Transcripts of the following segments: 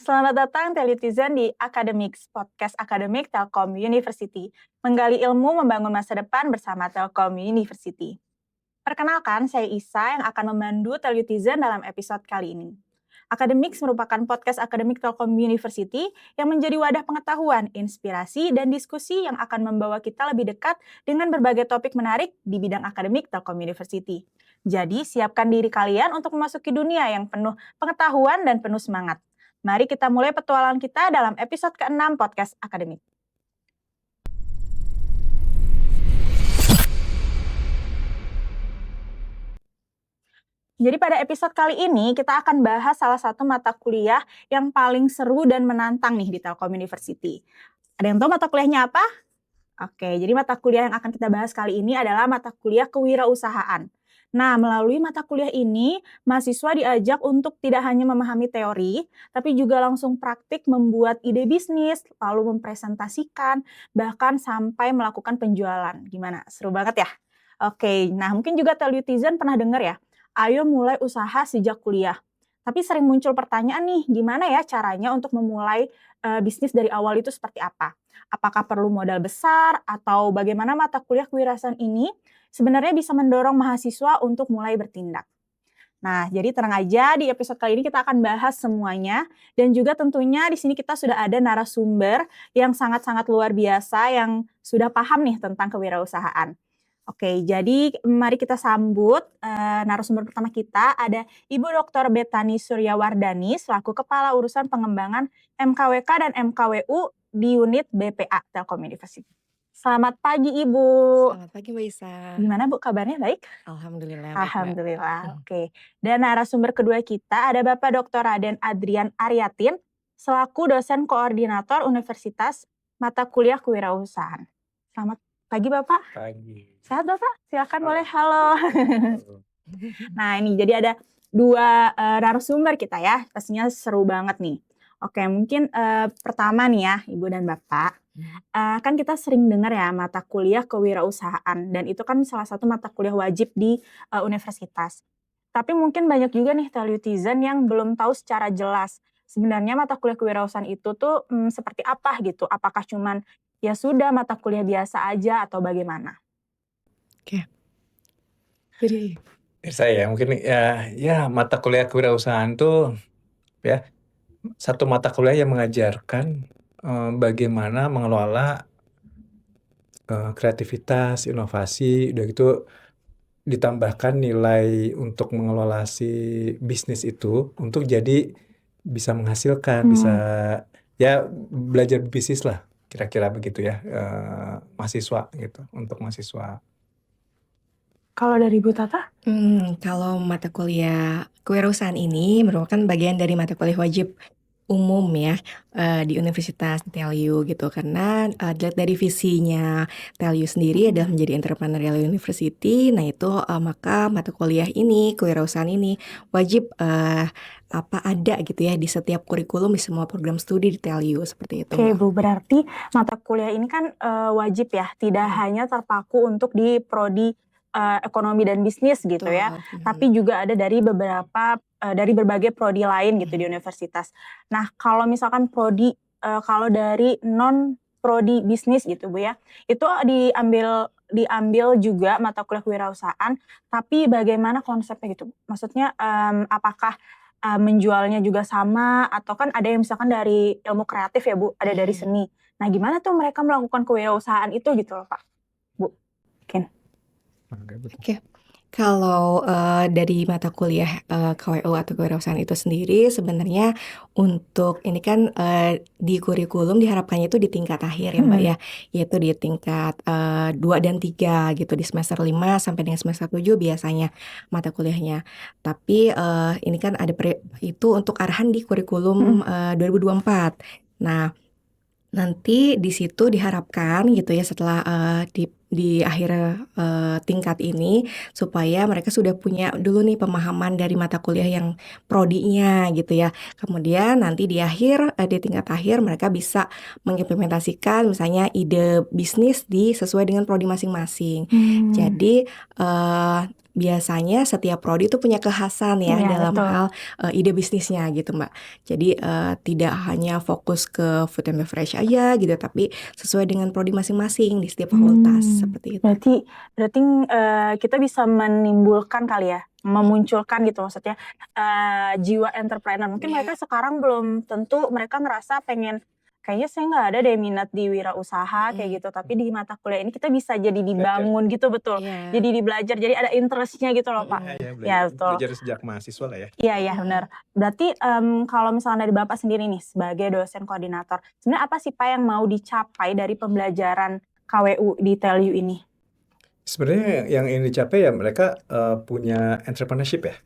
Selamat datang Telutizen di Academics, podcast akademik Telkom University. Menggali ilmu membangun masa depan bersama Telkom University. Perkenalkan, saya Isa yang akan memandu Telutizen dalam episode kali ini. Academics merupakan podcast akademik Telkom University yang menjadi wadah pengetahuan, inspirasi, dan diskusi yang akan membawa kita lebih dekat dengan berbagai topik menarik di bidang akademik Telkom University. Jadi, siapkan diri kalian untuk memasuki dunia yang penuh pengetahuan dan penuh semangat. Mari kita mulai petualangan kita dalam episode ke-6 podcast akademik. Jadi pada episode kali ini kita akan bahas salah satu mata kuliah yang paling seru dan menantang nih di Telkom University. Ada yang tahu mata kuliahnya apa? Oke, jadi mata kuliah yang akan kita bahas kali ini adalah mata kuliah kewirausahaan. Nah, melalui mata kuliah ini, mahasiswa diajak untuk tidak hanya memahami teori, tapi juga langsung praktik membuat ide bisnis, lalu mempresentasikan, bahkan sampai melakukan penjualan. Gimana? Seru banget ya? Oke, nah mungkin juga Telutizen pernah dengar ya, ayo mulai usaha sejak kuliah. Tapi sering muncul pertanyaan nih, gimana ya caranya untuk memulai bisnis dari awal itu seperti apa? Apakah perlu modal besar atau bagaimana mata kuliah kewirausahaan ini sebenarnya bisa mendorong mahasiswa untuk mulai bertindak? Nah, jadi tenang aja, di episode kali ini kita akan bahas semuanya dan juga tentunya di sini kita sudah ada narasumber yang sangat-sangat luar biasa yang sudah paham nih tentang kewirausahaan. Oke, jadi mari kita sambut narasumber pertama kita, ada Ibu Dr. Bethany Suryawardani selaku Kepala Urusan Pengembangan MKWK dan MKWU di unit BPA Telkom University. Selamat pagi Ibu. Selamat pagi Mbak Isa. Gimana Bu kabarnya, baik? Alhamdulillah baik Mbak. Alhamdulillah, oke. Dan narasumber kedua kita ada Bapak Dr. Raden Adrian Aryatin selaku dosen koordinator Universitas Mata Kuliah Kewirausahaan. Selamat pagi Bapak. Pagi. Sehat Bapak? Silakan boleh. Halo. Nah ini jadi ada dua narasumber kita ya, pastinya seru banget nih. Oke, mungkin pertama nih ya Ibu dan Bapak, kan kita sering dengar ya mata kuliah kewirausahaan dan itu kan salah satu mata kuliah wajib di universitas. Tapi mungkin banyak juga nih Telutizen yang belum tahu secara jelas sebenarnya mata kuliah kewirausahaan itu tuh seperti apa gitu. Apakah cuman ya sudah mata kuliah biasa aja atau bagaimana? Oke. Jadi Saya mungkin ya mata kuliah kewirausahaan tuh ya satu mata kuliah yang mengajarkan bagaimana mengelola kreativitas, inovasi, udah gitu ditambahkan nilai untuk mengelola si bisnis itu untuk jadi bisa menghasilkan, bisa ya belajar bisnis lah, kira-kira begitu ya, mahasiswa gitu, untuk mahasiswa. Kalau dari Bu Tata? Kalau mata kuliah kewirausahaan ini merupakan bagian dari mata kuliah wajib umum ya di Universitas TELU gitu, karena dilihat dari visinya TELU sendiri adalah menjadi entrepreneurial university. Nah itu maka mata kuliah ini, kewirausahaan ini wajib ada gitu ya di setiap kurikulum di semua program studi di TELU seperti itu. Oke Bu, berarti mata kuliah ini kan wajib ya, tidak hanya terpaku untuk di prodi ekonomi dan bisnis gitu ya, tapi juga ada dari beberapa dari berbagai prodi lain gitu di universitas. Nah, kalau misalkan prodi kalau dari non prodi bisnis gitu Bu ya, itu diambil juga mata kuliah kewirausahaan, tapi bagaimana konsepnya gitu? Maksudnya apakah menjualnya juga sama atau kan ada yang misalkan dari ilmu kreatif ya Bu, ada dari seni. Nah, gimana tuh mereka melakukan kewirausahaan itu gitu loh Pak, Bu? Mungkin. Oke. Kalau dari mata kuliah KWU atau kewirausahaan itu sendiri sebenarnya untuk ini kan di kurikulum diharapkannya itu di tingkat akhir ya Mbak ya, yaitu di tingkat 2 dan 3 gitu, di semester 5 sampai dengan semester 7 biasanya mata kuliahnya. Tapi ini kan ada itu untuk arahan di kurikulum 2024. Nah, nanti di situ diharapkan gitu ya setelah di akhir tingkat ini supaya mereka sudah punya dulu nih pemahaman dari mata kuliah yang prodinya gitu ya. Kemudian nanti di tingkat akhir mereka bisa mengimplementasikan misalnya ide bisnis sesuai dengan prodi masing-masing. Jadi biasanya setiap prodi itu punya kekhasan ya Iya, dalam betul. hal ide bisnisnya gitu Mbak. Jadi tidak hanya fokus ke food and beverage aja gitu, tapi sesuai dengan prodi masing-masing di setiap fakultas seperti itu. Berarti kita bisa menimbulkan kali ya, memunculkan gitu maksudnya jiwa entrepreneur. Mungkin mereka sekarang belum tentu mereka ngerasa pengen kayaknya saya nggak ada deh minat di wirausaha kayak gitu, tapi di mata kuliah ini kita bisa jadi dibangun gitu, betul. Iya. Jadi dibelajar, jadi ada interestnya gitu loh Pak. Ya, betul. Belajar sejak mahasiswa lah ya. Iya benar. Berarti kalau misalnya dari Bapak sendiri nih sebagai dosen koordinator, sebenarnya apa sih Pak yang mau dicapai dari pembelajaran KWU di TELU ini? Sebenarnya yang ingin dicapai ya mereka punya entrepreneurship ya.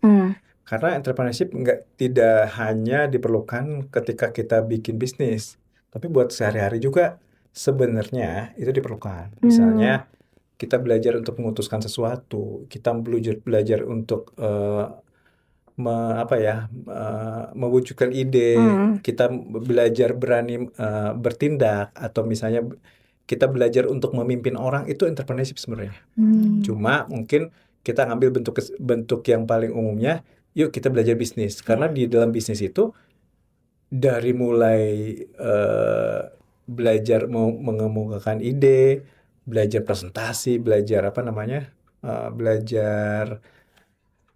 Karena entrepreneurship tidak hanya diperlukan ketika kita bikin bisnis, tapi buat sehari-hari juga sebenarnya itu diperlukan. Misalnya kita belajar untuk memutuskan sesuatu, kita belajar untuk mewujudkan ide, kita belajar berani bertindak, atau misalnya kita belajar untuk memimpin orang, itu entrepreneurship sebenarnya. Cuma mungkin kita ngambil bentuk yang paling umumnya, yuk kita belajar bisnis. Karena di dalam bisnis itu dari mulai belajar mengemukakan ide, belajar presentasi, belajar belajar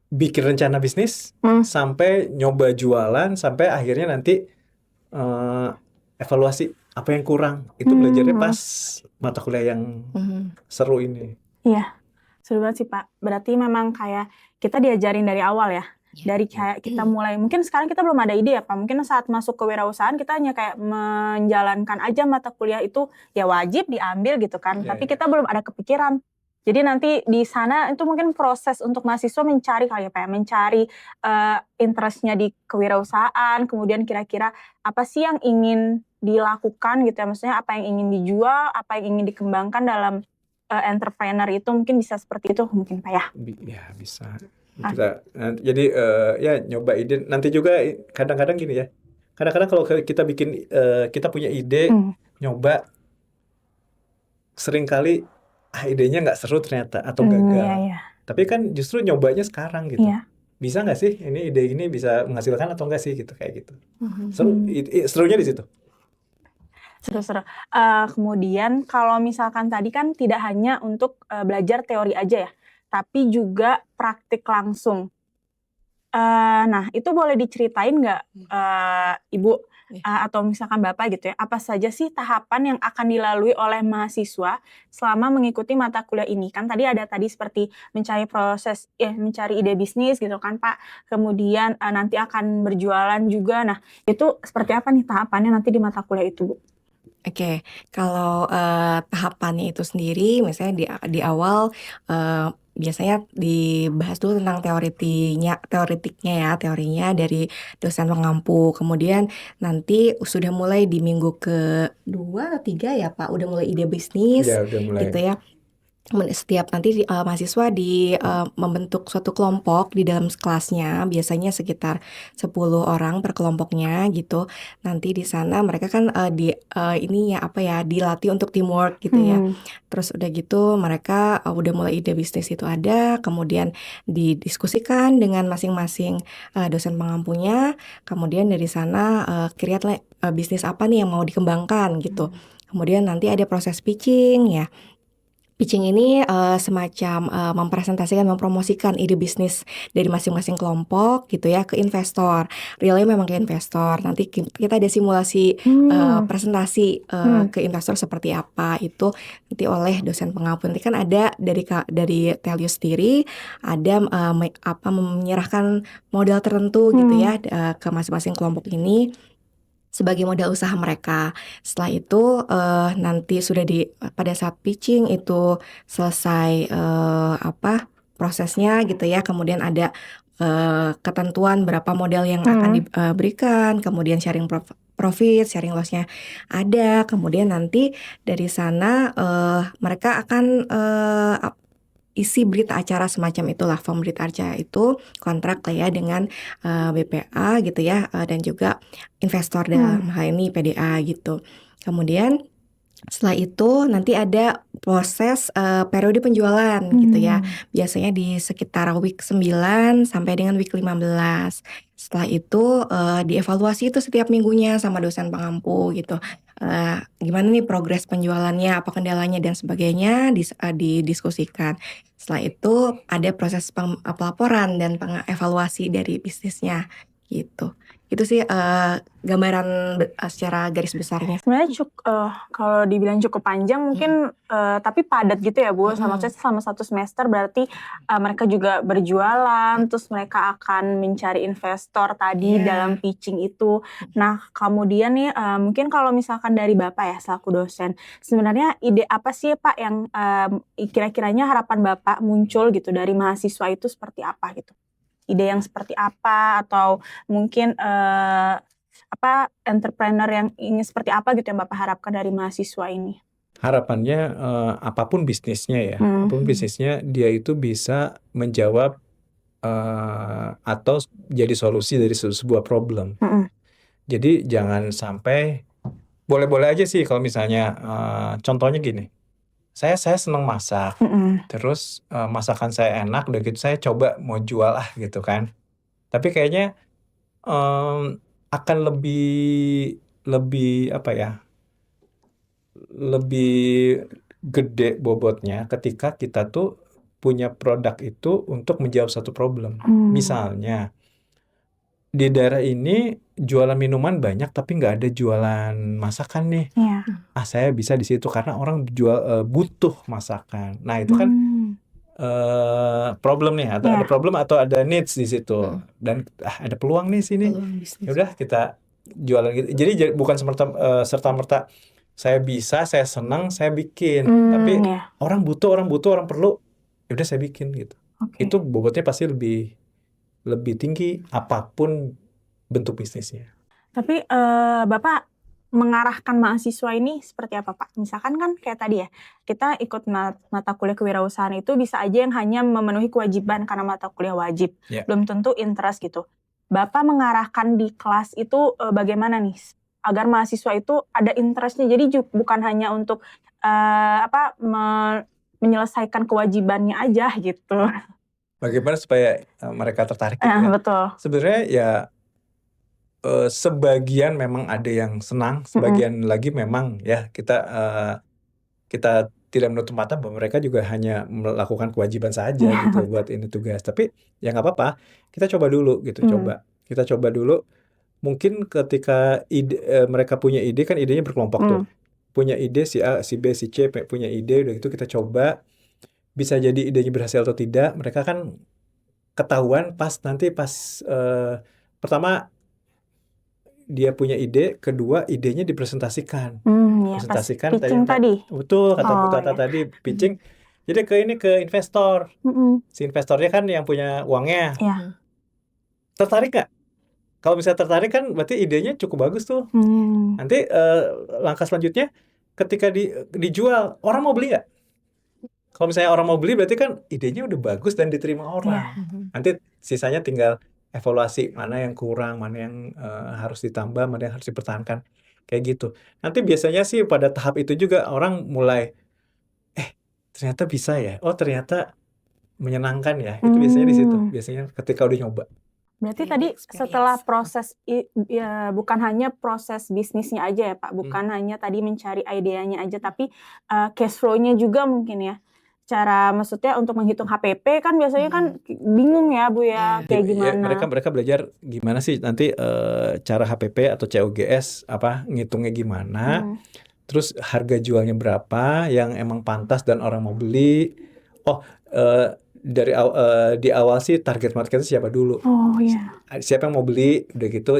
bikin rencana bisnis, sampai nyoba jualan, sampai akhirnya nanti evaluasi apa yang kurang. Itu belajarnya pas mata kuliah yang seru ini. Iya, seru banget sih Pak. Berarti memang kayak kita diajarin dari awal ya. Dari kayak kita mulai, mungkin sekarang kita belum ada ide ya Pak. Mungkin saat masuk ke wirausahaan kita hanya kayak menjalankan aja mata kuliah itu ya wajib diambil gitu kan. Tapi kita belum ada kepikiran. Jadi nanti di sana itu mungkin proses untuk mahasiswa mencari kali ya Pak, mencari interestnya di kewirausahaan, kemudian kira-kira apa sih yang ingin dilakukan gitu ya, maksudnya apa yang ingin dijual, apa yang ingin dikembangkan dalam entrepreneur itu, mungkin bisa seperti itu mungkin Pak ya? Ya bisa. Jadi ya nyoba ide. Nanti juga kadang-kadang gini ya, kadang-kadang kalau kita bikin, kita punya ide, nyoba, seringkali idenya nggak seru ternyata, atau gagal. Tapi kan justru nyobanya sekarang gitu. Bisa nggak sih ini ide ini bisa menghasilkan atau nggak sih gitu, kayak gitu. Serunya di situ. Seru-seru. Kemudian kalau misalkan tadi kan tidak hanya untuk belajar teori aja ya, tapi juga praktik langsung. Nah itu boleh diceritain nggak Ibu atau misalkan Bapak gitu ya, apa saja sih tahapan yang akan dilalui oleh mahasiswa selama mengikuti mata kuliah ini? Kan tadi ada seperti mencari mencari ide bisnis gitu kan Pak, kemudian nanti akan berjualan juga. Nah itu seperti apa nih tahapannya nanti di mata kuliah itu Bu? Oke, kalau tahapannya itu sendiri, misalnya di awal biasanya dibahas dulu tentang teoritiknya dari dosen pengampu. Kemudian nanti sudah mulai di minggu ke-2 atau 3 ya Pak, udah mulai ide bisnis, udah mulai. gitu ya. Setiap nanti mahasiswa membentuk suatu kelompok di dalam kelasnya, biasanya sekitar 10 orang per kelompoknya gitu. Nanti di sana mereka kan dilatih untuk teamwork gitu ya. Terus udah gitu mereka udah mulai ide bisnis itu ada, kemudian didiskusikan dengan masing-masing dosen pengampunya. Kemudian dari sana create bisnis apa nih yang mau dikembangkan gitu. Kemudian nanti ada proses pitching ya. Pitching ini semacam mempromosikan ide bisnis dari masing-masing kelompok gitu ya ke investor. Realnya memang ke investor. Nanti kita ada simulasi presentasi ke investor seperti apa, itu nanti oleh dosen pengampu. Nanti kan ada dari TELU sendiri ada menyerahkan modal tertentu gitu ya ke masing-masing kelompok ini sebagai modal usaha mereka. Setelah itu nanti sudah pada saat pitching itu selesai prosesnya gitu ya. Kemudian ada ketentuan berapa modal yang akan diberikan, kemudian sharing profit, sharing loss-nya ada. Kemudian nanti dari sana mereka akan isi berita acara semacam itulah, form berita acara itu kontrak lah ya dengan BPA gitu ya, dan juga investor dalam hal ini PDA gitu. Kemudian setelah itu nanti ada proses periode penjualan gitu ya. Biasanya di sekitar week 9 sampai dengan week 15. Setelah itu dievaluasi itu setiap minggunya sama dosen pengampu gitu. Gimana nih progres penjualannya, apa kendalanya dan sebagainya didiskusikan. Setelah itu ada proses pelaporan dan pengevaluasi dari bisnisnya gitu. Itu sih gambaran secara garis besarnya. Sebenarnya kalau dibilang cukup panjang mungkin tapi padat gitu ya Bu. Sama saya selama 1 semester berarti mereka juga berjualan, terus mereka akan mencari investor tadi dalam pitching itu. Nah kemudian nih mungkin kalau misalkan dari Bapak ya selaku dosen, sebenarnya ide apa sih Pak yang kira-kiranya harapan Bapak muncul gitu dari mahasiswa itu seperti apa gitu? Ide yang seperti apa atau mungkin entrepreneur yang ingin seperti apa gitu yang Bapak harapkan dari mahasiswa ini? Harapannya apapun bisnisnya ya, apapun bisnisnya dia itu bisa menjawab atau jadi solusi dari sebuah problem. Jadi jangan sampai, boleh-boleh aja sih kalau misalnya contohnya gini, saya senang masak, terus masakan saya enak, udah gitu saya coba mau jual gitu kan. Tapi kayaknya akan lebih apa ya, lebih gede bobotnya ketika kita tuh punya produk itu untuk menjawab satu problem. Misalnya di daerah ini jualan minuman banyak tapi nggak ada jualan masakan nih. Saya bisa di situ karena orang butuh masakan. Nah itu kan problem nih, atau ada problem atau ada needs di situ, dan ada peluang nih sini. Ya udah kita jualan gitu. Jadi bukan serta-merta saya bisa, saya senang, saya bikin, tapi orang butuh, orang perlu, ya udah saya bikin gitu. Itu bobotnya pasti lebih tinggi apapun bentuk bisnisnya. Tapi Bapak mengarahkan mahasiswa ini seperti apa Pak? Misalkan kan kayak tadi ya, kita ikut mata kuliah kewirausahaan itu bisa aja yang hanya memenuhi kewajiban karena mata kuliah wajib, belum tentu interest gitu. Bapak mengarahkan di kelas itu bagaimana nih agar mahasiswa itu ada interestnya, jadi bukan hanya untuk menyelesaikan kewajibannya aja gitu. Bagaimana supaya mereka tertarik gitu ya? Betul. Sebenarnya ya sebagian memang ada yang senang, sebagian lagi memang ya kita tidak menutup mata bahwa mereka juga hanya melakukan kewajiban saja gitu buat ini tugas. Tapi ya nggak apa-apa, kita coba dulu gitu, kita coba dulu. Mungkin ketika mereka punya ide, kan idenya berkelompok tuh, punya ide si A, si B, si C punya ide, udah itu kita coba. Bisa jadi idenya berhasil atau tidak, mereka kan ketahuan pas pertama dia punya ide, kedua idenya dipresentasikan. Presentasikan tadi. Betul, kata tadi pitching. Jadi ke investor. Si investornya kan yang punya uangnya. Tertarik nggak? Kalau misalnya tertarik kan berarti idenya cukup bagus tuh. Nanti langkah selanjutnya ketika dijual, orang mau beli nggak? Kalau misalnya orang mau beli berarti kan idenya udah bagus dan diterima orang. Nanti sisanya tinggal evaluasi mana yang kurang, mana yang harus ditambah, mana yang harus dipertahankan, kayak gitu. Nanti biasanya sih pada tahap itu juga orang mulai ternyata bisa ya, oh ternyata menyenangkan ya. Itu biasanya di situ, biasanya ketika udah nyoba. Berarti tadi setelah proses ya, bukan hanya proses bisnisnya aja ya Pak, bukan hanya tadi mencari idenya aja, tapi cash flow-nya juga mungkin ya. Maksudnya untuk menghitung HPP kan biasanya kan bingung ya Bu ya, kayak gimana. Mereka belajar gimana sih nanti cara HPP atau COGS ngitungnya gimana, terus harga jualnya berapa yang emang pantas dan orang mau beli. Di awal sih target marketnya siapa dulu, siapa yang mau beli, udah gitu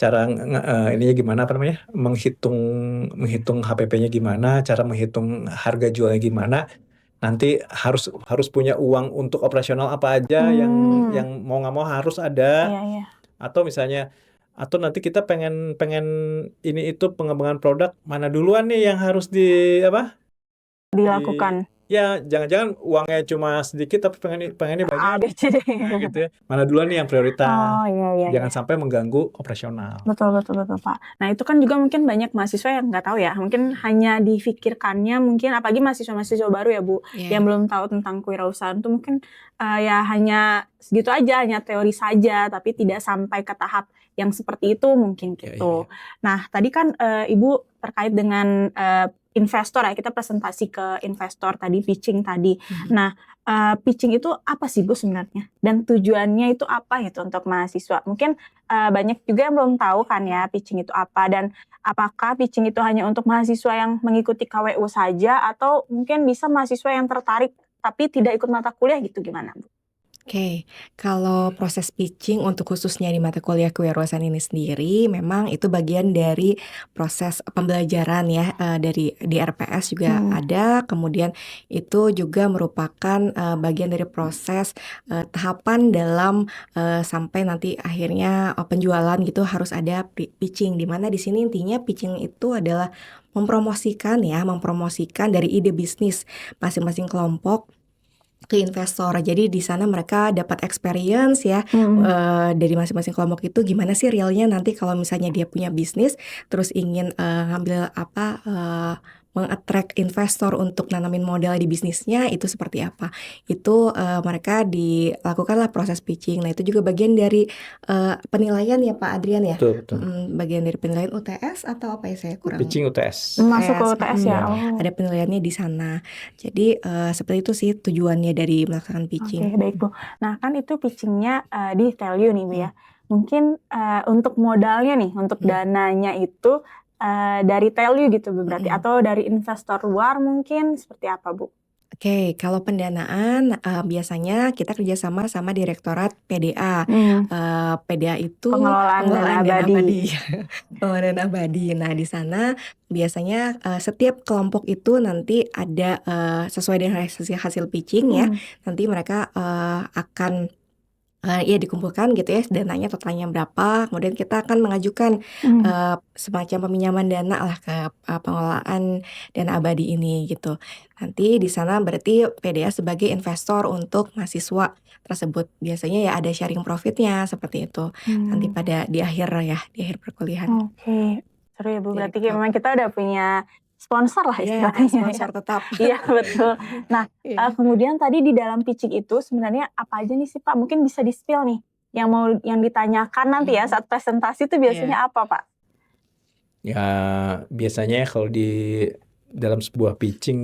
cara ininya gimana, menghitung HPP-nya gimana, cara menghitung harga jualnya gimana. Nanti harus punya uang untuk operasional apa aja yang mau nggak mau harus ada. Atau misalnya nanti kita pengen ini itu pengembangan produk mana duluan nih yang harus dilakukan. Ya, jangan-jangan uangnya cuma sedikit tapi pengennya banyak Ada deh. gitu ya. Mana duluan nih yang prioritas. Oh iya. Jangan sampai mengganggu operasional. Betul Pak. Nah itu kan juga mungkin banyak mahasiswa yang nggak tahu ya, mungkin hanya difikirkannya mungkin apalagi mahasiswa baru ya Bu, yang belum tahu tentang kewirausahaan tuh mungkin ya hanya segitu aja, hanya teori saja, tapi tidak sampai ke tahap yang seperti itu mungkin gitu. Nah tadi kan Ibu terkait dengan investor ya, kita presentasi ke investor tadi, pitching tadi. Nah pitching itu apa sih Bu sebenarnya? Dan tujuannya itu apa gitu untuk mahasiswa? Mungkin banyak juga yang belum tahu kan ya pitching itu apa, dan apakah pitching itu hanya untuk mahasiswa yang mengikuti KWU saja atau mungkin bisa mahasiswa yang tertarik tapi tidak ikut mata kuliah gitu, gimana Bu? Oke, kalau proses pitching untuk khususnya di mata kuliah kewirausahaan ini sendiri, memang itu bagian dari proses pembelajaran ya, dari di RPS juga ada, kemudian itu juga merupakan bagian dari proses tahapan dalam sampai nanti akhirnya penjualan gitu harus ada pitching, di mana di sini intinya pitching itu adalah mempromosikan dari ide bisnis masing-masing kelompok ke investor. Jadi di sana mereka dapat experience ya dari masing-masing kelompok itu gimana sih realnya nanti kalau misalnya dia punya bisnis terus ingin ngambil meng-attract investor untuk nanamin modal di bisnisnya itu seperti apa. Itu mereka dilakukanlah proses pitching. Nah itu juga bagian dari penilaian ya Pak Adrian ya. Betul. Bagian dari penilaian UTS atau apa ya, saya kurang. Pitching UTS. Masuk ke UTS ya. Ada penilaiannya di sana. Jadi seperti itu sih tujuannya dari melakukan pitching. Oke, baik Bu. Nah kan itu pitchingnya di Telyu nih Bu ya. Mungkin untuk modalnya nih, untuk dananya itu dari Telyu gitu Bu berarti, atau dari investor luar mungkin seperti apa Bu? Oke, kalau pendanaan biasanya kita kerjasama sama Direktorat PDA. PDA itu Pengelolaan dana abadi. Pengelolaan dana abadi. Nah di sana biasanya setiap kelompok itu nanti ada sesuai dengan hasil pitching ya. Nanti mereka akan dikumpulkan gitu ya dananya totalnya berapa, kemudian kita akan mengajukan semacam peminjaman dana lah ke pengelolaan dana abadi ini gitu. Nanti di sana berarti PDA sebagai investor untuk mahasiswa tersebut. Biasanya ya ada sharing profitnya seperti itu. Nanti di akhir perkuliahan. Oke, seru ya Bu. Berarti memang kita udah punya sponsor lah istilahnya. Sponsor tetap. Iya betul. Nah kemudian tadi di dalam pitching itu sebenarnya apa aja nih sih Pak? Mungkin bisa di-spill nih yang ditanyakan nanti ya saat presentasi itu biasanya apa Pak? Ya biasanya kalau di dalam sebuah pitching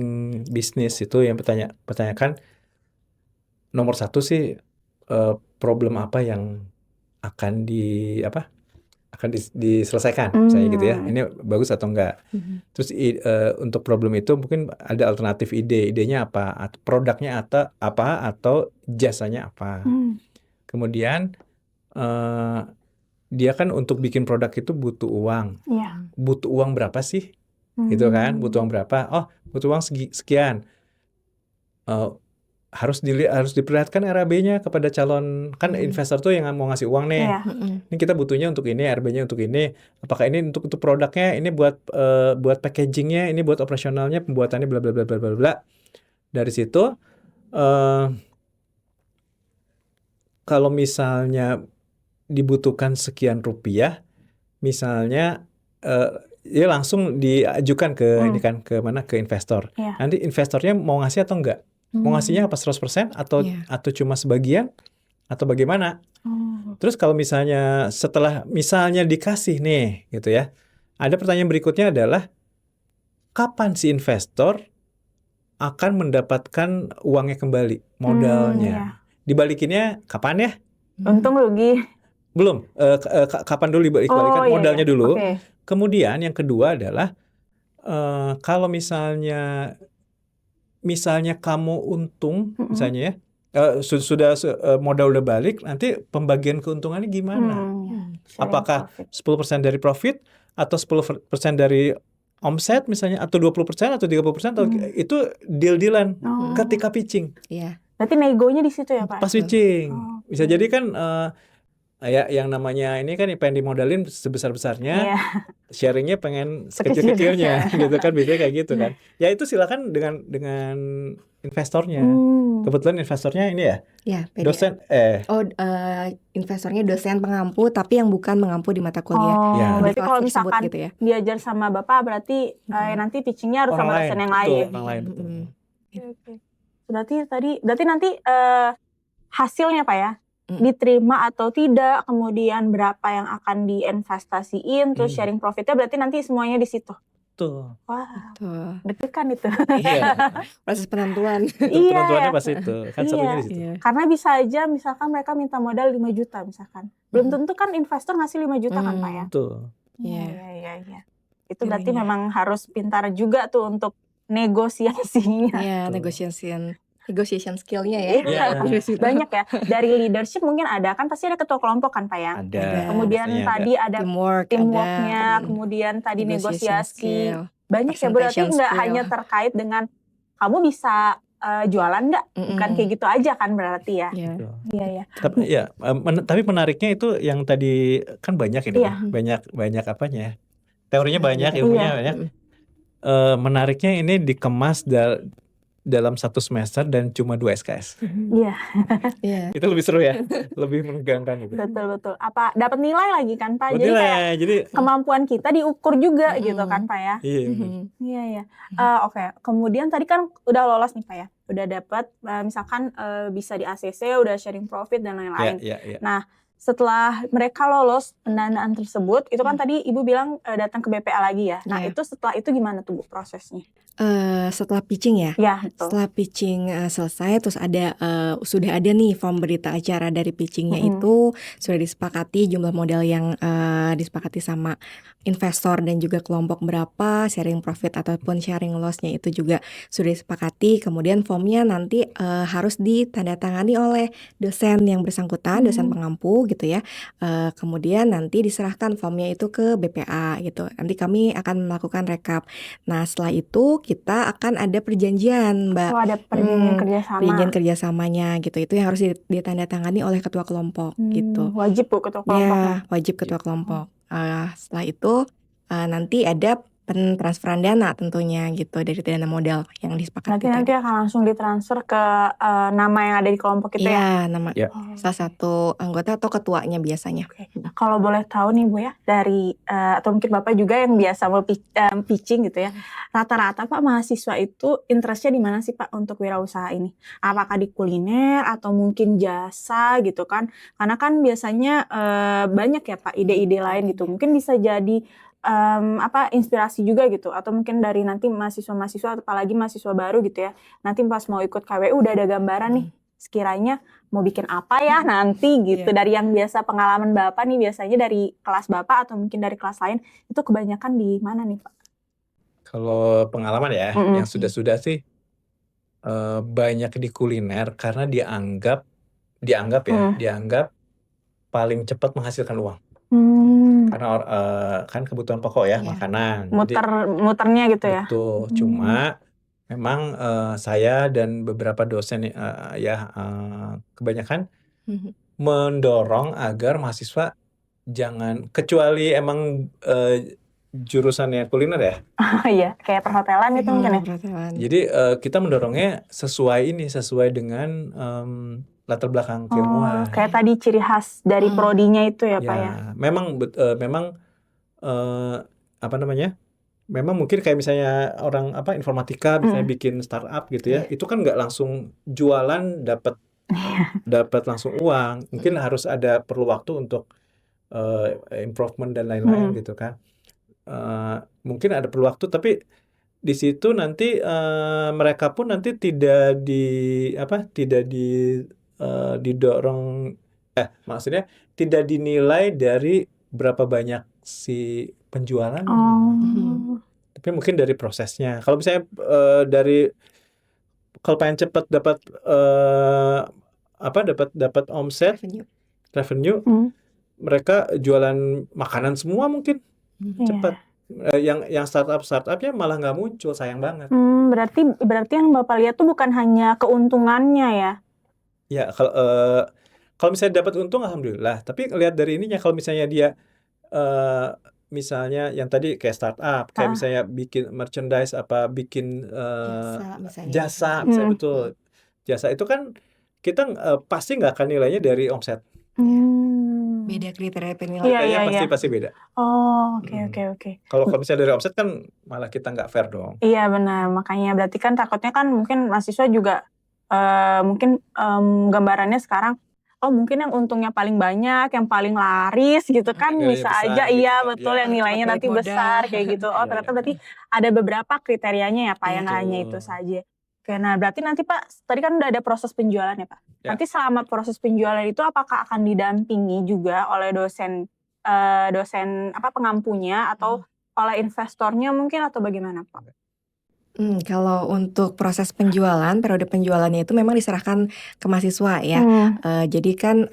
bisnis itu yang pertanyakan nomor satu sih problem apa yang akan diselesaikan misalnya gitu ya, ini bagus atau enggak. Terus untuk problem itu mungkin ada alternatif idenya apa, atau produknya apa atau jasanya apa. Kemudian dia kan untuk bikin produk itu butuh uang. Butuh uang berapa sih? Gitu kan, butuh uang berapa? Oh, butuh uang sekian. Harus diperlihatkan RAB-nya kepada calon, kan investor tuh yang mau ngasih uang nih. Ini kita butuhnya untuk ini, RAB-nya untuk ini. Apakah ini untuk produknya, ini buat packagingnya, ini buat operasionalnya, pembuatannya, bla bla bla bla bla bla. Dari situ kalau misalnya dibutuhkan sekian rupiah, misalnya ya langsung diajukan ke mana, ke investor. Nanti investornya mau ngasih atau enggak? Mau ngasihnya apa 100% atau cuma sebagian atau bagaimana? Terus kalau misalnya setelah misalnya dikasih nih gitu ya, ada pertanyaan berikutnya adalah kapan si investor akan mendapatkan uangnya kembali, modalnya? Dibalikinnya kapan ya? Untung rugi. Belum, kapan dulu dibalikan modalnya dulu. Kemudian yang kedua adalah kalau misalnya kamu untung, misalnya ya, sudah modal udah balik, nanti pembagian keuntungannya gimana? Apakah 10% dari profit atau 10% dari omset misalnya, atau 20% atau 30%, atau itu deal-dealan ketika pitching. Berarti negonya di situ ya Pak? Pas pitching. Bisa jadi kan ya yang namanya ini kan pengen dimodalin sebesar-besarnya, Iya, sharingnya pengen sekecil. sekecil-kecilnya gitu kan, biasanya kayak gitu kan. Ya itu silakan dengan investornya. Kebetulan investornya ini ya Ya, PDA. dosen Oh, investornya dosen pengampu, tapi yang bukan mengampu di mata kuliah Oh, Ya. berarti kalau tersebut misalkan gitu ya. diajar sama Bapak berarti nanti teachingnya harus orang sama lain, dosen yang betul, lain. orang lain betul. Oke. Berarti nanti hasilnya Pak ya, Mm. diterima atau tidak, kemudian berapa yang akan diinvestasiin, terus sharing profitnya berarti nanti semuanya di situ. Betul. Wah, Tuh, deg-degan itu. Iya. proses penentuan. Itu penentuannya Iya, pas itu. Kan serunya di situ. Iya. karena bisa aja misalkan mereka minta modal 5 juta misalkan. Belum tentu kan investor ngasih 5 juta kan Pak ya. Betul. Iya. Iya. Itu berarti Iya. memang harus pintar juga tuh untuk negosiasinya. Iya, Betul. negotiation skill-nya ya. Iya, Iya. banyak ya. Dari leadership mungkin ada kan pasti ada ketua kelompok kan Pak ya. Ada. Kemudian biasanya tadi ada Teamwork, teamworknya, ada kemudian tadi negotiation negosiasi. skill, Banyak ya, berarti presentation nggak skill. hanya terkait dengan kamu bisa jualan nggak? Bukan kayak gitu aja kan berarti ya. Iya. Betul. Iya. Tapi menariknya itu yang tadi kan banyak ini, Iya. banyak apanya? Teorinya banyak, Iya. ilmunya banyak. Menariknya ini dikemas dalam 1 semester dan cuma 2 SKS. Iya, Iya. Itu lebih seru ya, lebih menegangkan gitu. betul. Apa dapat nilai lagi kan Pak? Jadi Betul kayak lah, jadi kemampuan kita diukur juga gitu kan Pak ya. iya. Iya. Oke. Kemudian tadi kan udah lolos nih Pak ya. Udah dapat misalkan bisa di ACC, udah sharing profit dan lain-lain. Iya. Nah, setelah mereka lolos pendanaan tersebut, itu kan tadi Ibu bilang datang ke BPA lagi ya. Nah, Iya. itu setelah itu gimana tuh Bu prosesnya? Setelah pitching ya. Ya, betul. Setelah pitching selesai, terus sudah ada nih form berita acara dari pitchingnya itu sudah disepakati jumlah modal yang disepakati sama investor dan juga kelompok berapa, sharing profit ataupun sharing loss-nya itu juga sudah disepakati. Kemudian formnya nanti harus ditandatangani oleh dosen yang bersangkutan, dosen pengampu gitu ya. Kemudian nanti diserahkan formnya itu ke BPA gitu. Nanti kami akan melakukan rekap. Nah, setelah itu kita akan ada perjanjian, Mbak. Oh, ada perjanjian kerjasama. Perjanjian kerjasamanya gitu. Itu yang harus ditandatangani oleh ketua kelompok gitu. Wajib Bu ketua kelompok. Ya, wajib ketua kelompok. Setelah itu nanti ada pentransferan dana tentunya gitu dari dana modal yang disepakati Nanti akan langsung ditransfer ke nama yang ada di kelompok itu ya? Iya, nama Ya. salah satu anggota atau ketuanya biasanya. Oke. Kalau boleh tahu nih Bu ya, dari atau mungkin Bapak juga yang biasa mau pitching gitu ya, rata-rata Pak mahasiswa itu interestnya di mana sih Pak untuk wirausaha ini? Apakah di kuliner atau mungkin jasa gitu kan? Karena kan biasanya banyak ya Pak ide-ide lain gitu. Mungkin bisa jadi inspirasi juga gitu, atau mungkin dari nanti mahasiswa-mahasiswa apalagi mahasiswa baru gitu ya, nanti pas mau ikut KWU udah ada gambaran nih sekiranya mau bikin apa ya nanti gitu. Dari yang biasa pengalaman Bapak nih, biasanya dari kelas Bapak atau mungkin dari kelas lain, itu kebanyakan di mana nih Pak? Kalau pengalaman ya, yang sudah sih banyak di kuliner karena dianggap paling cepat menghasilkan uang. Karena kan kebutuhan pokok ya, makanan. Muternya gitu ya. Betul. Cuma memang saya dan beberapa dosen kebanyakan mendorong agar mahasiswa jangan, kecuali emang jurusannya kuliner ya. Iya, kayak perhotelan itu mungkin ya. Jadi kita mendorongnya sesuai dengan latar belakang keilmuan. Kayak tadi ciri khas dari prodinya itu ya Pak ya. Memang memang mungkin kayak misalnya orang informatika misalnya bikin startup gitu ya, itu kan nggak langsung jualan dapat langsung uang. Mungkin harus perlu waktu untuk improvement dan lain-lain gitu kan. Mungkin ada perlu waktu, tapi di situ nanti mereka pun nanti tidak didorong, maksudnya tidak dinilai dari berapa banyak si penjualan, tapi mungkin dari prosesnya. Kalau misalnya kalau pengen cepat dapat omset, revenue, mereka jualan makanan semua mungkin cepat. Yang startupnya malah nggak muncul, sayang banget. Berarti yang Bapak lihat tuh bukan hanya keuntungannya ya? Ya, kalau misalnya dapat untung alhamdulillah. Tapi lihat dari ininya, kalau misalnya dia misalnya yang tadi kayak startup, kayak misalnya bikin merchandise apa bikin Jasa misalnya. jasa, misalnya betul. Jasa itu kan kita pasti nggak akan nilainya dari omset. Beda kriteria penilaian. Nilainya pasti beda. Oh, oke. Kalau misalnya dari omset kan malah kita nggak fair dong. Iya benar, makanya berarti kan takutnya kan mungkin mahasiswa juga mungkin gambarannya sekarang, oh mungkin yang untungnya paling banyak, yang paling laris gitu kan, Nilainya bisa besar aja, gitu iya kan. betul, Iya. yang nilainya Cepat nanti balik besar modal. kayak gitu. Oh Iya, ternyata iya. berarti ada beberapa kriterianya ya Pak, Iya. yang nggak hanya itu Betul. saja. Oke, nah berarti nanti Pak, tadi kan udah ada proses penjualan ya Pak. Ya. Nanti selama proses penjualan itu apakah akan didampingi juga oleh dosen pengampunya atau oleh investornya mungkin, atau bagaimana Pak? Kalau untuk proses penjualan, periode penjualannya itu memang diserahkan ke mahasiswa ya. Jadi kan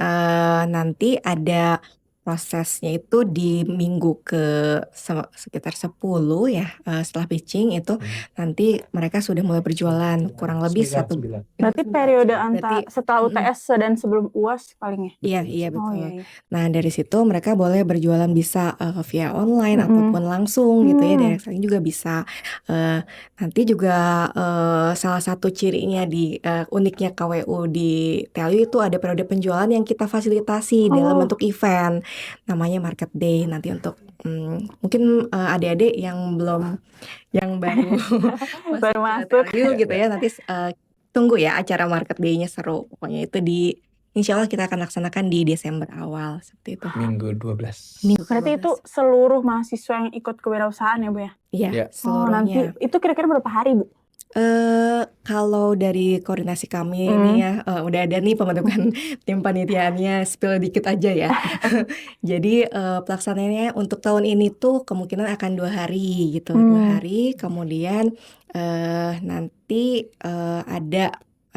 nanti ada prosesnya itu di minggu ke sekitar 10 ya, setelah pitching itu nanti mereka sudah mulai berjualan kurang lebih 9. Berarti periode Berarti setelah UTS dan sebelum UAS palingnya. iya Oh betul. iya. Nah dari situ mereka boleh berjualan bisa via online ataupun langsung gitu ya, direct selling juga bisa. Nanti juga salah satu cirinya di uniknya KWU di TLU itu ada periode penjualan yang kita fasilitasi dalam bentuk event, namanya Market Day. Nanti untuk mungkin adik-adik yang baru Baru masuk. TLU gitu ya, nanti tunggu ya acara Market Day-nya seru. Pokoknya itu insya Allah kita akan laksanakan di Desember awal seperti itu. Minggu 12. Berarti itu seluruh mahasiswa yang ikut kewirausahaan ya Bu ya? Iya, Ya. seluruhnya. Nanti itu kira-kira berapa hari Bu? Kalau dari koordinasi kami ini ya, udah ada nih pembentukan tim panitiaannya, spill dikit aja ya. Jadi pelaksanaannya untuk tahun ini tuh kemungkinan akan 2 hari gitu, 2 hari. Kemudian nanti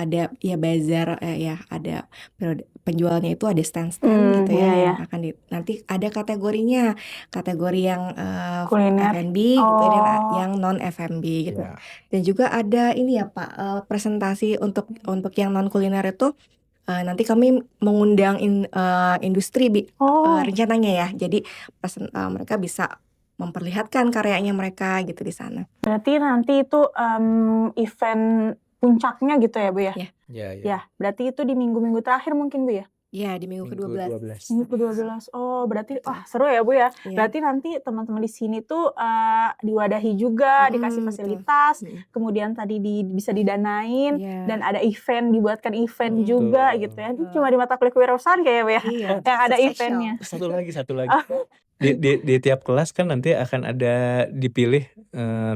ada ya bazar ya, ada periode penjualnya itu ada stand-stand gitu ya, yang akan nanti ada kategorinya, kategori yang Kuliner. F&B gitu dan yang non F&B gitu. Ya. Dan juga ada ini ya Pak, presentasi untuk yang non kuliner itu nanti kami mengundang industri rencananya ya. Jadi mereka bisa memperlihatkan karyanya mereka gitu di sana. Berarti nanti itu event puncaknya gitu ya Bu ya? Ya. Ya, berarti itu di minggu-minggu terakhir mungkin Bu ya? Iya, di minggu ke-12. Minggu ke-12. Oh, berarti seru ya Bu ya. Iya. Berarti nanti teman-teman di sini tuh diwadahi juga, dikasih fasilitas, kemudian tadi bisa didanain, dan ada event, dibuatkan event juga gitu ya. Ini cuma di mata kuliah kewirausahaan kayak Bu ya, yang ada eventnya. Satu lagi. Di tiap kelas kan nanti akan ada dipilih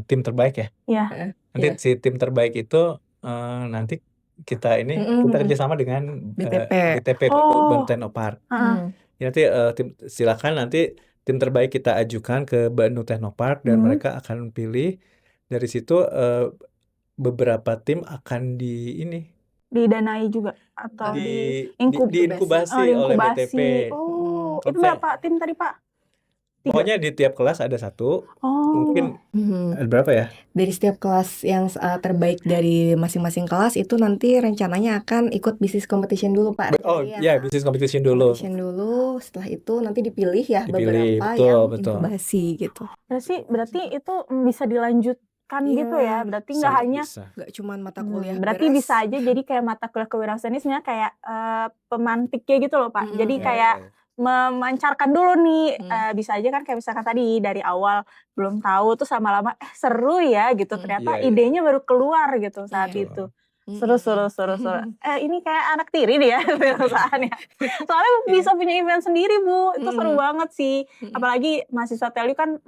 tim terbaik ya. Iya. Nanti si tim terbaik itu nanti kita kerjasama dengan BTP Banu Teknopark. Ya, nanti silakan nanti tim terbaik kita ajukan ke Banu Teknopark dan mereka akan pilih dari situ. Beberapa tim akan didanai juga atau diinkubasi oleh BTP. Itu berapa tim tadi Pak? 3. Pokoknya di tiap kelas ada 1. Mungkin ada berapa ya? Dari setiap kelas yang terbaik dari masing-masing kelas itu nanti rencananya akan ikut bisnis competition dulu Pak. Bisnis competition dulu. Setelah itu nanti dipilih ya beberapa yang inkubasi gitu. Berarti itu bisa dilanjutkan gitu ya. Berarti nggak hanya nggak cuma mata kuliah. Berarti bisa aja jadi kayak mata kuliah kewirausahaan ini sebenarnya kayak pemantiknya gitu loh Pak. Jadi kayak memancarkan dulu nih, bisa aja kan kayak misalkan tadi dari awal belum tahu tuh lama-lama seru ya gitu, ternyata idenya baru keluar gitu saat itu. Seru. Ini kayak anak tiri nih ya perusahaan ya. Soalnya bisa punya event sendiri Bu, itu seru banget sih. Apalagi mahasiswa TLU kan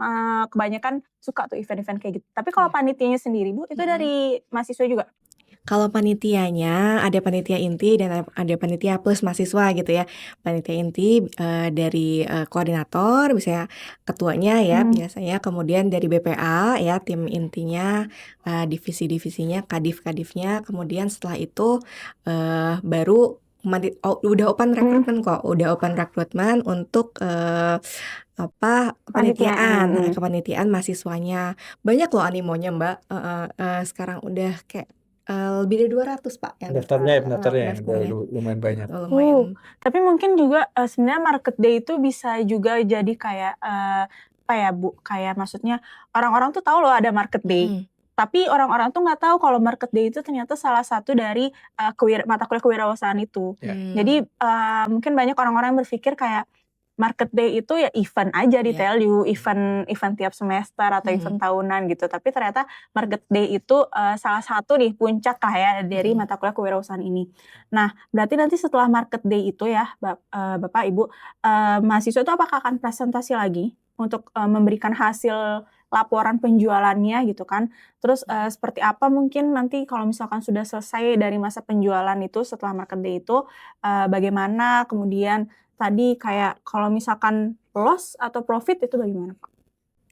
kebanyakan suka tuh event-event kayak gitu. Tapi kalau panitianya sendiri Bu, itu dari mahasiswa juga? Kalau panitianya ada panitia inti dan ada panitia plus mahasiswa gitu ya. Panitia inti dari koordinator, misalnya ketuanya ya biasanya, kemudian dari BPA ya tim intinya, divisi-divisinya, kadif-kadifnya, kemudian setelah itu baru udah open recruitment kok, udah open recruitment untuk kepanitiaan mahasiswanya. Banyak loh animonya Mbak, sekarang udah kayak Lebih dari 200 Pak yang daftar. Pendaftarnya yang lumayan banyak. Lumayan. Tapi mungkin juga sebenarnya market day itu bisa juga jadi kayak apa ya Bu? Kayak maksudnya orang-orang tuh tahu loh ada market day. Tapi orang-orang tuh nggak tahu kalau market day itu ternyata salah satu dari mata kuliah kewirausahaan itu. Jadi mungkin banyak orang-orang yang berpikir kayak market day itu ya event aja di TLU, event tiap semester atau event tahunan gitu. Tapi ternyata market day itu salah satu nih puncak lah ya dari mata kuliah kewirausahaan ini. Nah, berarti nanti setelah market day itu ya, Bapak Ibu, mahasiswa itu apakah akan presentasi lagi untuk memberikan hasil laporan penjualannya gitu kan? Terus seperti apa mungkin nanti kalau misalkan sudah selesai dari masa penjualan itu setelah market day itu, bagaimana kemudian tadi kayak kalau misalkan loss atau profit itu bagaimana Pak?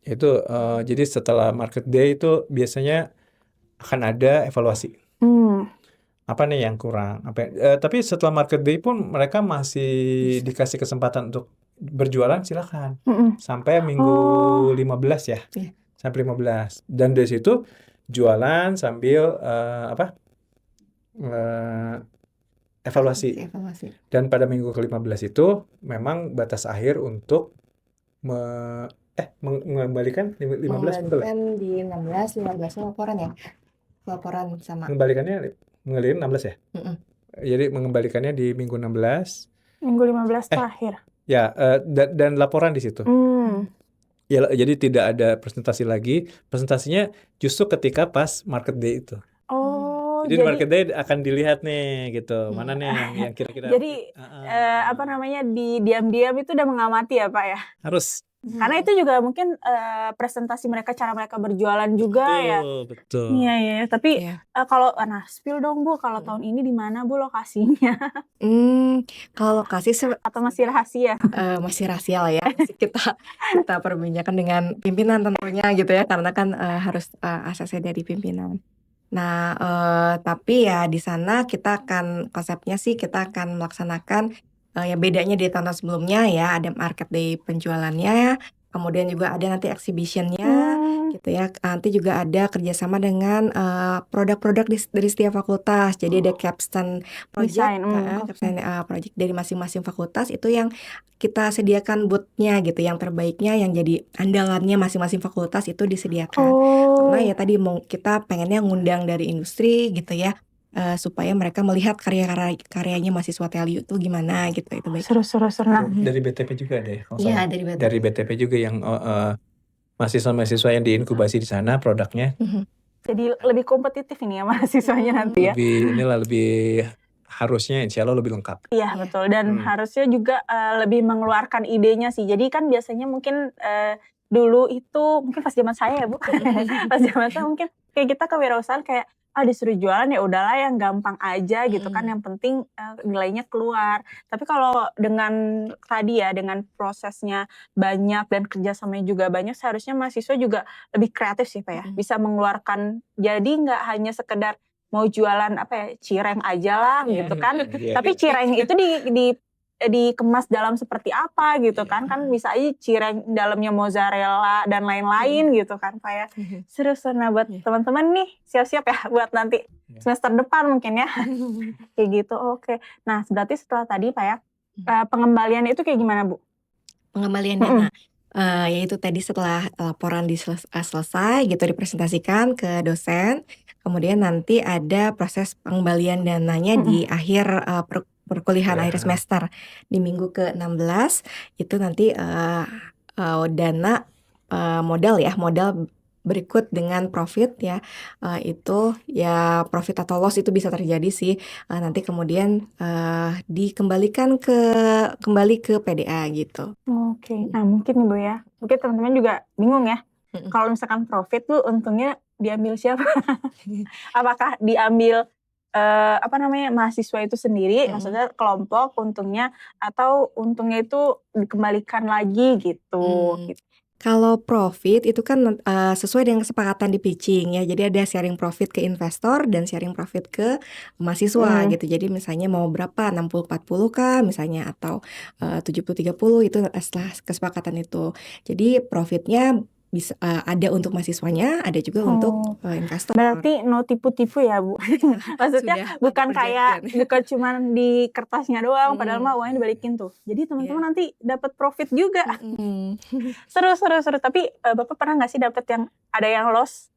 Itu jadi setelah market day itu biasanya akan ada evaluasi. Apa nih yang kurang? Tapi setelah market day pun mereka masih dikasih kesempatan untuk berjualan, silakan. Sampai minggu 15 ya. Sampai 15. Dan dari situ jualan sambil evaluasi. Dan pada minggu ke-15 itu memang batas akhir untuk mengembalikan 15 betul ya? Di 16 laporan ya. Laporan sama. Mengembalikannya 16 ya? Jadi mengembalikannya di minggu 16. Minggu 15 terakhir. Ya, dan laporan di situ. Ya, jadi tidak ada presentasi lagi. Presentasinya justru ketika pas market day itu. Jadi market day akan dilihat nih gitu. Mana nih yang kira-kira. Jadi di diam-diam itu udah mengamati ya Pak ya? Harus. Karena itu juga mungkin presentasi mereka, cara mereka berjualan juga ya. Betul. Iya. Tapi kalau spill dong Bu, kalau tahun ini di mana Bu lokasinya? Kalau lokasi atau masih rahasia? Masih rahasia lah ya. Kita perbincangkan dengan pimpinan tentunya gitu ya, karena kan harus ACC dari pimpinan. Nah, tapi ya di sana konsepnya sih kita akan melaksanakan yang bedanya di tahun sebelumnya ya, ada market day penjualannya, kemudian juga ada nanti exhibition-nya gitu ya. Nanti juga ada kerjasama dengan produk-produk dari setiap fakultas. Jadi ada capstone project, project dari masing-masing fakultas itu yang kita sediakan booth-nya gitu, yang terbaiknya yang jadi andalannya masing-masing fakultas itu disediakan. Karena ya tadi kita pengennya ngundang dari industri gitu ya. Supaya mereka melihat karya-karyanya mahasiswa TLU itu gimana gitu, itu baik. Seru. Dari BTP juga ada ya? Iya, dari BTP juga yang mahasiswa-mahasiswa yang diinkubasi di sana produknya. Jadi lebih kompetitif ini ya mahasiswanya nanti ya? Lebih harusnya insya Allah lebih lengkap. Iya betul, dan harusnya juga lebih mengeluarkan idenya sih. Jadi kan biasanya mungkin dulu itu mungkin pas zaman saya ya Bu, pas zaman saya mungkin kayak kita kewirausahaan kayak disuruh jualan ya udahlah yang gampang aja gitu kan, yang penting nilainya keluar. Tapi kalau dengan tadi ya, dengan prosesnya banyak dan kerjasamanya juga banyak, seharusnya mahasiswa juga lebih kreatif sih Pak ya, bisa mengeluarkan, jadi nggak hanya sekedar mau jualan cireng aja lah gitu kan. Tapi cireng itu dikemas dalam seperti apa gitu kan bisa aja cireng dalamnya mozzarella dan lain-lain gitu kan Pak ya. Seru. Nah buat teman-teman nih siap-siap ya buat nanti semester depan mungkin ya. Kayak gitu. Oke. Nah berarti setelah tadi Pak ya, pengembalian itu kayak gimana Bu? Pengembalian dana yaitu tadi setelah laporan selesai gitu dipresentasikan ke dosen, kemudian nanti ada proses pengembalian dananya di akhir perkuliahan akhir semester di minggu ke-16 itu nanti dana modal berikut dengan profit ya, itu ya profit atau loss itu bisa terjadi sih, nanti kemudian dikembalikan kembali ke PDA gitu. Oke. Nah mungkin nih Bu ya, mungkin teman-teman juga bingung ya, kalau misalkan profit tuh untungnya diambil siapa? Apakah diambil mahasiswa itu sendiri, maksudnya kelompok untungnya, atau untungnya itu dikembalikan lagi gitu. Kalau profit itu kan sesuai dengan kesepakatan di pitching ya. Jadi ada sharing profit ke investor dan sharing profit ke mahasiswa gitu. Jadi misalnya mau berapa, 60-40 kah misalnya, atau 70-30 itu setelah kesepakatan itu. Jadi profitnya bisa ada untuk mahasiswanya, ada juga untuk investor. Berarti no tipu-tipu ya Bu. Maksudnya Sudah bukan ada kayak perjanjian. bukan cuman di kertasnya doang, padahal mah uangnya dibalikin tuh. Jadi teman-teman nanti dapat profit juga. Seru. Tapi Bapak pernah nggak sih dapat yang ada yang loss?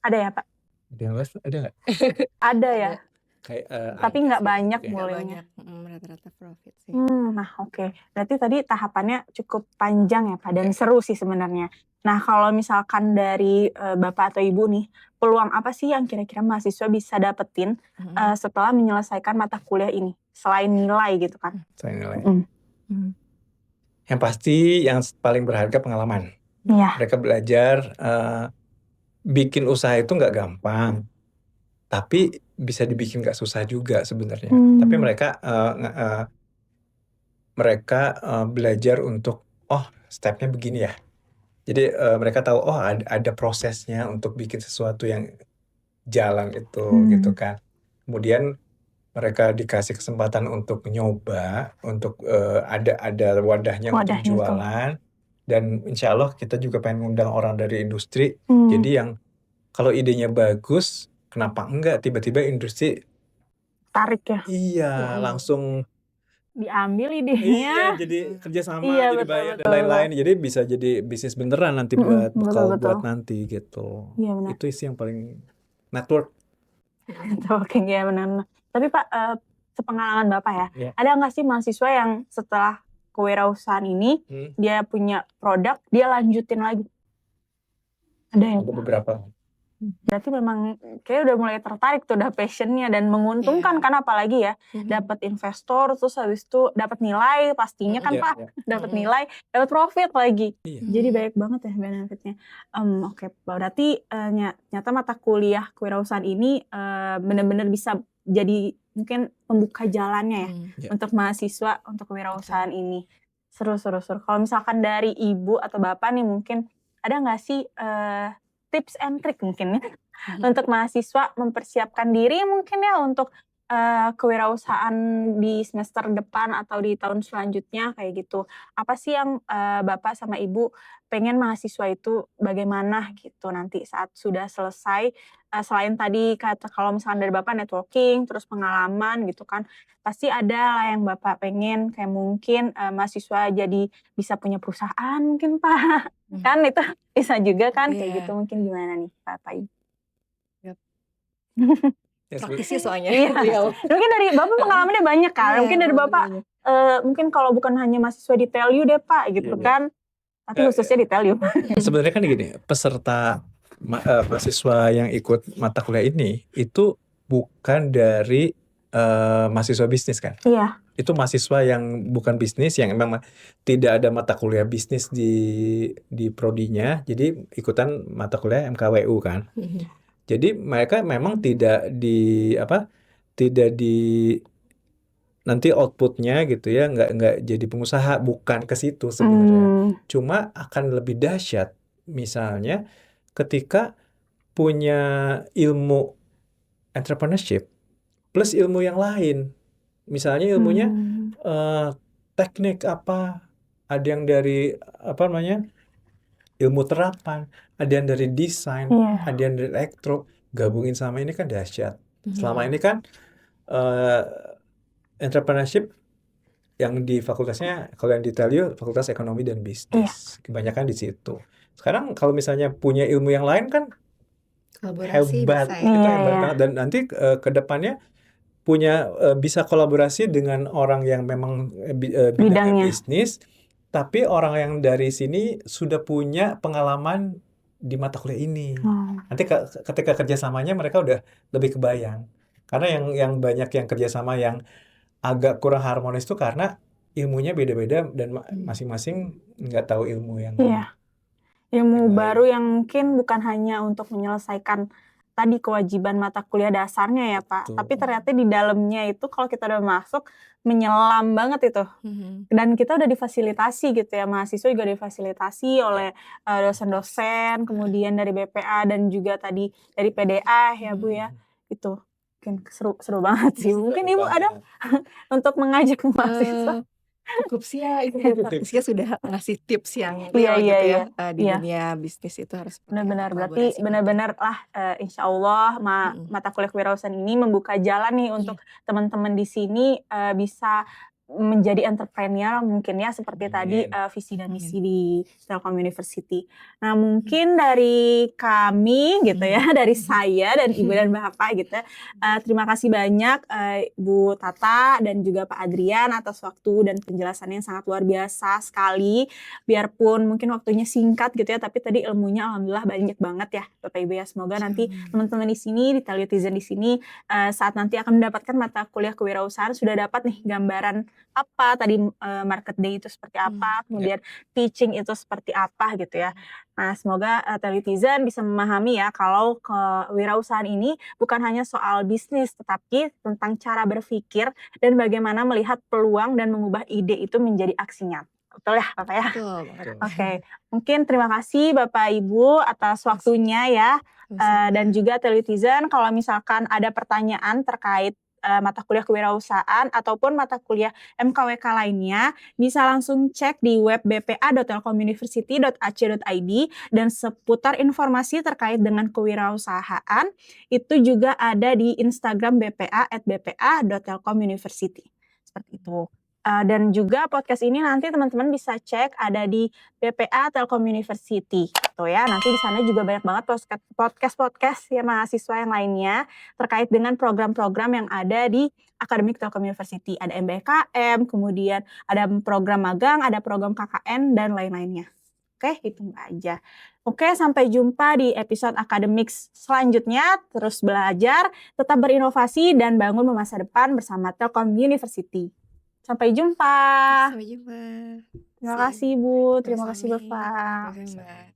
Ada ya Pak? Ada yang loss, ada nggak? Ada ya. Kayak Tapi ada nggak sih. banyak Oke. mulainya. Rata-rata profit sih. Nah oke. Berarti tadi tahapannya cukup panjang ya Pak dan seru sih sebenarnya. Nah kalau misalkan dari Bapak atau Ibu nih, peluang apa sih yang kira-kira mahasiswa bisa dapetin setelah menyelesaikan mata kuliah ini? Selain nilai gitu kan. Saya nilai. Mm. Yang pasti yang paling berharga pengalaman. Iya. Mereka belajar bikin usaha itu nggak gampang, tapi bisa dibikin nggak susah juga sebenarnya. Tapi mereka belajar untuk stepnya begini ya. Jadi mereka tahu ada prosesnya untuk bikin sesuatu yang jalan itu gitu kan. Kemudian mereka dikasih kesempatan untuk nyoba, untuk ada wadahnya untuk Wadahnya tuh. jualan. Dan insya Allah kita juga pengen ngundang orang dari industri. Jadi yang kalau idenya bagus, kenapa enggak tiba-tiba industri Tarik ya. iya langsung Diambil iya idenya. jadi kerjasama, Iya, jadi betul, bayar dan betul. lain-lain. Jadi bisa jadi bisnis beneran nanti buat bekal betul. buat nanti gitu. Iya benar. Itu sih yang paling network. Networking ya benar. Tapi Pak, sepengalaman Bapak ya, Iya. ada nggak sih mahasiswa yang setelah kewirausahaan ini dia punya produk, dia lanjutin lagi? Ada ya? Ada beberapa. Berarti memang kayak udah mulai tertarik tuh, udah passionnya dan menguntungkan kan apalagi ya, dapat investor terus habis itu dapat nilai pastinya kan Pak, dapat nilai, dapat profit lagi. Iya. Jadi banyak banget ya benefitnya. Oke, berarti nyata mata kuliah kewirausahaan ini benar-benar bisa jadi mungkin pembuka jalannya ya untuk mahasiswa untuk kewirausahaan ini. Seru. Kalau misalkan dari Ibu atau Bapak nih mungkin ada nggak sih tips and trick mungkin ya untuk mahasiswa mempersiapkan diri mungkin ya untuk kewirausahaan di semester depan atau di tahun selanjutnya kayak gitu. Apa sih yang Bapak sama Ibu pengen mahasiswa itu bagaimana gitu nanti saat sudah selesai, selain tadi kata kalau misalkan dari Bapak networking terus pengalaman gitu kan, pasti ada lah yang Bapak pengen kayak mungkin mahasiswa jadi bisa punya perusahaan mungkin Pak. Kan itu bisa juga kan kayak gitu, mungkin gimana nih Bapak Ibu? Praktisi soalnya. Iya. Mungkin dari Bapak pengalamannya banyak kan. Mungkin dari Bapak mungkin kalau bukan hanya mahasiswa di TELU deh Pak gitu kan. Tapi khususnya di TELU. Sebenarnya kan gini, peserta mahasiswa yang ikut mata kuliah ini itu bukan dari mahasiswa bisnis kan. Iya. Itu mahasiswa yang bukan bisnis, yang memang tidak ada mata kuliah bisnis di prodinya, jadi ikutan mata kuliah MKWU kan. Jadi mereka memang tidak di nanti outputnya gitu ya, nggak jadi pengusaha, bukan ke situ sebenarnya. Cuma akan lebih dahsyat misalnya ketika punya ilmu entrepreneurship plus ilmu yang lain. Misalnya ilmunya teknik apa, ada yang dari ilmu terapan, ada yang dari desain, ada yang dari elektro, gabungin sama ini kan dahsyat. Selama ini kan entrepreneurship yang di fakultasnya, kalau yang di TELU Fakultas Ekonomi dan Bisnis, kebanyakan di situ. Sekarang kalau misalnya punya ilmu yang lain kan Kolaborasi hebat, bisa itu hebat banget. Dan nanti ke depannya punya bisa kolaborasi dengan orang yang memang bidangnya bisnis, tapi orang yang dari sini sudah punya pengalaman di mata kuliah ini. Nanti ketika kerjasamanya mereka udah lebih kebayang. Karena yang banyak yang kerjasama yang agak kurang harmonis itu karena ilmunya beda-beda dan masing-masing nggak tahu ilmu yang ilmu baru yang mungkin bukan hanya untuk menyelesaikan tadi kewajiban mata kuliah dasarnya ya Pak. Tapi ternyata di dalamnya itu kalau kita udah masuk menyelam banget itu. Dan kita udah difasilitasi gitu ya, mahasiswa juga difasilitasi oleh dosen-dosen, kemudian dari BPA dan juga tadi dari PDA ya Bu ya. Itu mungkin seru banget sih. Mungkin Ibu ada untuk mengajak mahasiswa. Cukup sih ya, itu dia praktisnya sudah ngasih tips yang Iya, real iya, gitu iya. ya, di Iya. dunia bisnis itu harus seperti apa Benar-benar, berarti kolaborasi gitu. benar-benar lah, insya Allah Mhm. mata kuliah kewirausahaan ini membuka jalan nih Iya. untuk teman-teman di sini bisa menjadi entrepreneur mungkin ya seperti tadi Amin. visi dan Amin. misi di Telkom University. Nah mungkin dari kami gitu ya, dari saya dan Ibu dan Bapak gitu ya, terima kasih banyak Bu Tata dan juga Pak Adrian atas waktu dan penjelasannya yang sangat luar biasa sekali. Biarpun mungkin waktunya singkat gitu ya, tapi tadi ilmunya alhamdulillah banyak banget ya Bapak Ibu ya. Semoga nanti teman-teman di sini, di Telutizen di sini saat nanti akan mendapatkan mata kuliah kewirausahaan sudah dapat nih gambaran apa tadi market day itu seperti apa, kemudian teaching itu seperti apa gitu ya. Nah, semoga Telutizen bisa memahami ya kalau kewirausahaan ini bukan hanya soal bisnis, tetapi tentang cara berpikir dan bagaimana melihat peluang dan mengubah ide itu menjadi aksi nyata. Betul ya, Bapak ya? Betul banget. Oke, mungkin terima kasih Bapak Ibu atas waktunya ya. Dan juga Telutizen kalau misalkan ada pertanyaan terkait mata kuliah kewirausahaan ataupun mata kuliah MKWK lainnya, bisa langsung cek di web bpa.telkomuniversity.ac.id dan seputar informasi terkait dengan kewirausahaan itu juga ada di Instagram BPA @bpa.telkomuniversity. Seperti itu. Dan juga podcast ini nanti teman-teman bisa cek ada di BPA Telkom University gitu ya. Nanti di sana juga banyak banget podcast ya mahasiswa yang lainnya terkait dengan program-program yang ada di Akademik Telkom University. Ada MBKM, kemudian ada program magang, ada program KKN dan lain-lainnya. Oke, itu aja. Oke, sampai jumpa di episode akademik selanjutnya. Terus belajar, tetap berinovasi dan bangun masa depan bersama Telkom University. Sampai jumpa. Sampai jumpa. Terima kasih Bu, terima kasih Sama-sama. Bapak. Sama-sama.